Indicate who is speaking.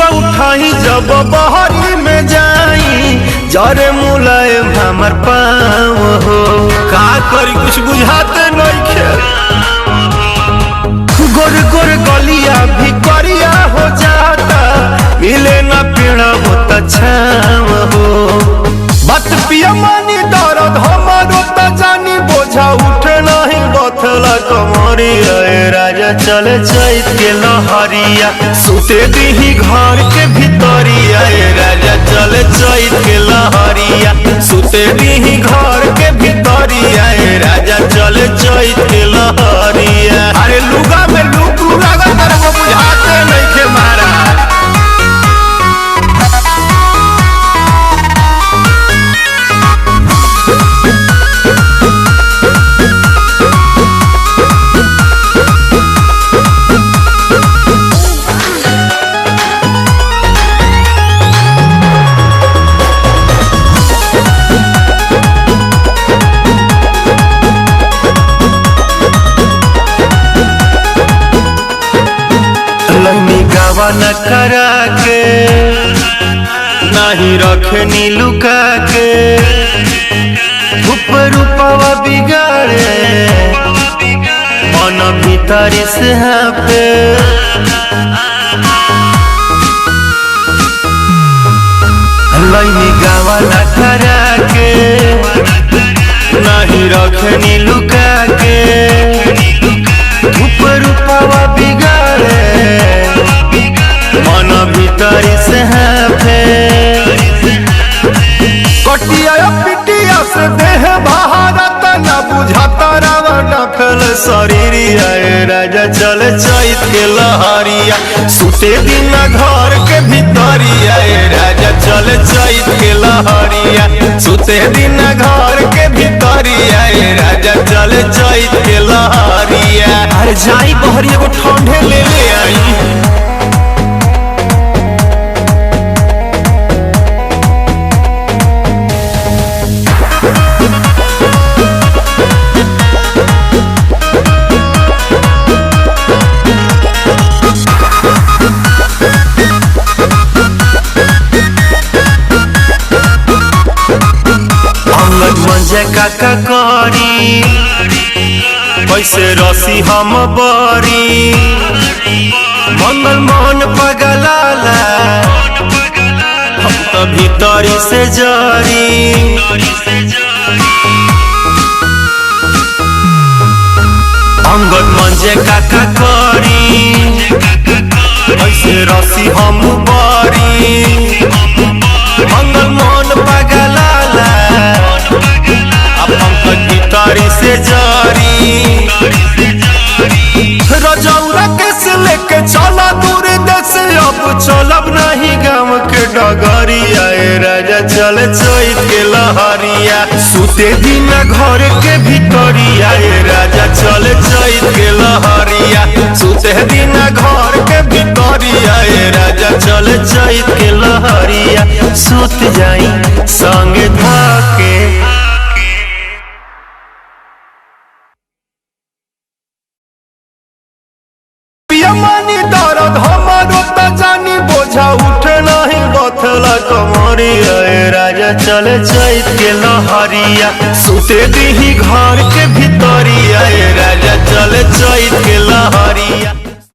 Speaker 1: घुंघुआ उठाई जब बहरी में जाई जरे मुलायम हमर पाँव हो। का करी कुछ बुझाते नइखे। गोर गोर गलिया भी करिया हो जाता मिले ना पेड़ा होता छाव हो। बात पिया मानी दर्द हमारो त जानी बोझा उठे नहीं बथला कमरिया। राजा चले चैत के लहरिया सुते दीही घर के भितरिया। राजा चले चैत के लहरिया सुते दीही घर के भितरिया। राजा चले चैत के लहरिया। अरे लुगा में लुक लगा तर वो बुझाते नहीं के मारा। गावा न करा के नहीं रखनी लुका के ऊपर रूपवा बिगाड़े मन भीतरी से पे। लैनी गावा न करा के नहीं रखनी लुका के ऊपर रूपवा बिगाड़े मन भीतरी से कटिया पिटिया से देह भारत न बुझाता रावा नखल शरीरिया। राजा चले चैत के लहरिया सुते दिन घर के भितरिया। राजा चले चैत के लहरिया सुते दिन घर के भितरिया। राजा चले चैत के लहरिया। अरे जाई बहरी एगो ठंडे ले आई। मंजे काका करी कैसे रसी हम बरी मंगल मोहन पगलाला हम तो भीतरी से जरी। अंगद मंजे काका करी कैसे रसी हम बरी मंगल मोहन पगलाला भीतरी से जारी। रजौरा कैसे लेके चला दूर देश अब चलब नहीं गाँव के डगरिया। राजा चले चैत के लहरिया सुते दिन घर के भितरिया। राजा चले चैत के लहरिया सुते दिन घर के भितरिया। राजा चले चैत के लहरिया सुत जाई संग धाके। मानी दर्द हमारो त जानी बोझा उठे नहीं बथला कमरिया। राजा चले चैत के लहरिया सुते दीही घर के भितरिया। राजा चले चैत के लहरिया।